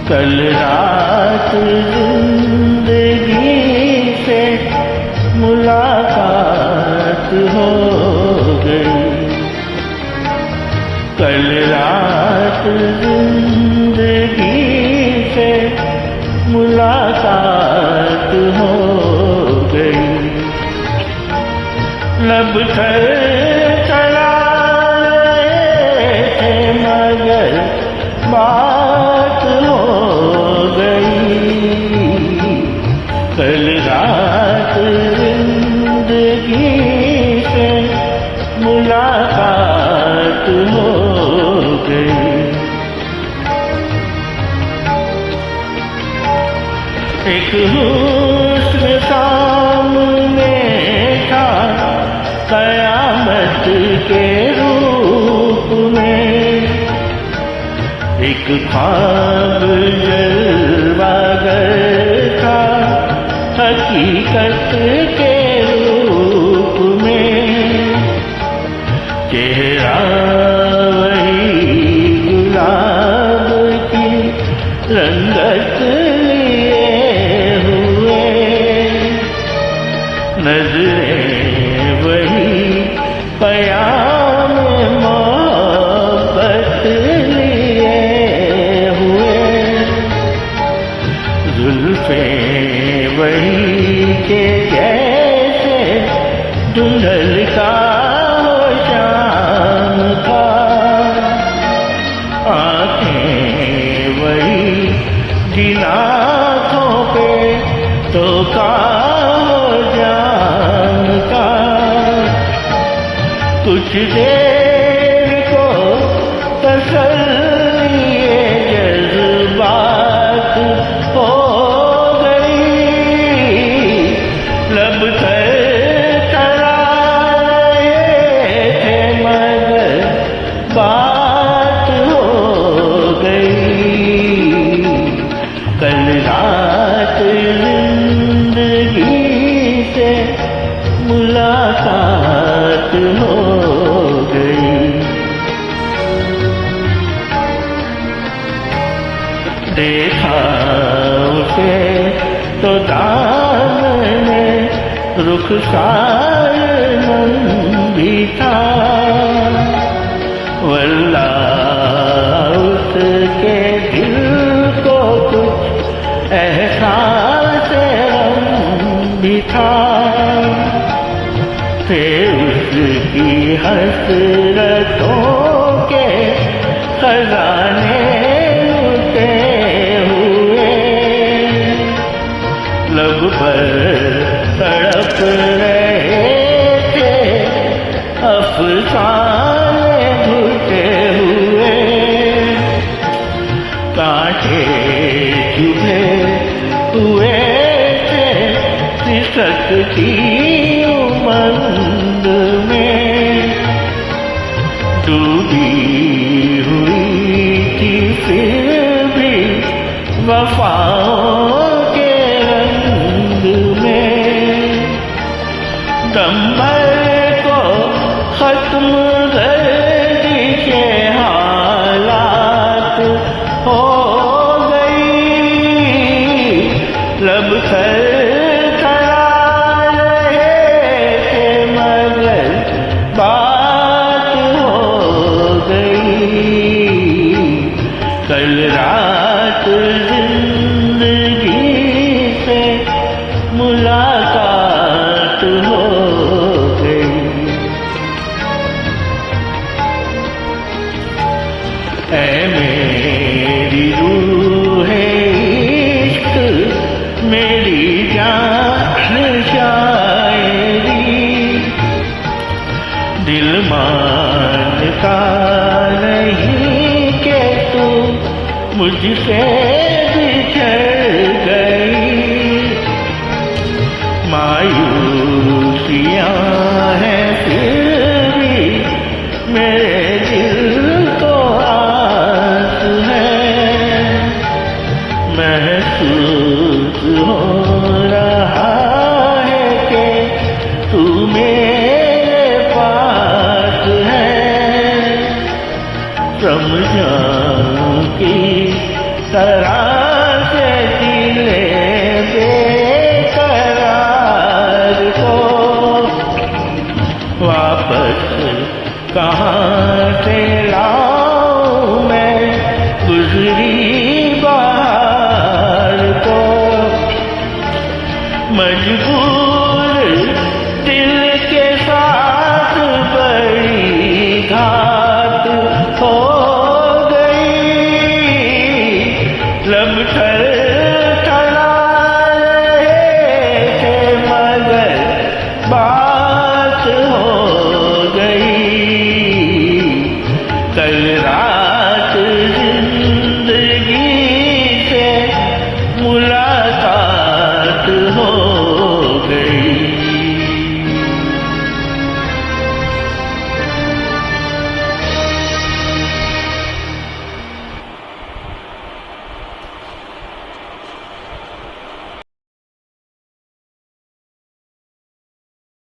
कल रात जिंदगी से मुलाकात हो गई, कल रात जिंदगी से मुलाकात हो गई। लब थर चला रहे थे मगर बात हो गई, कल रात जिंदगी से मुलाकात हो गई। एक हुस्न सामने था कयामत के रूप में, एक ख्वाब जलवागर था हकीकत के रूप में, चेहरा वही गुलाब की रंगत लिए हुए, नजरें वही पयाम मोहब्बत लिए हुए, जुल्फें वही के जैसे दुल्हन का हो शाम का, आँखें वही जिन आँखों पे तो का हो जान का, कुछ देर को तसल्ली जज्बात हो गई, लब थर चला रहे थे मगर बात हो गई, कल रात जिंदगी से मुलाकात हो गई। देखा उसे तो दामने रुखसार मन भी था, वल्लाह उसके दिल को कुछ एहसास भी था, थे उसकी हसरतों के खजाने लुटे हुए, लब पर तड़प रहे थे अफसाने घुटे हुए, कांटे चुभे हुए थे सिसकती उमंग में, डूबी हुई थी फिर भी वफाओं के रंग में, दम भर को खत्म गर्दिशे हालात हो गई, लब थर चला रहे थे मगर बात हो गई, कल रात जिंदगी से मुलाकात हो गई। ऐ मेरी रूह इश्क मेरी जान शायरी, दिल मानता नहीं कि तू मुझसे बिछड़ गई, मायूसियाँ हैं फिर भी मेरे दिल को आस है, महसूस हो रहा है कि तू मेरे पास है, रमजान की तरह मजबूर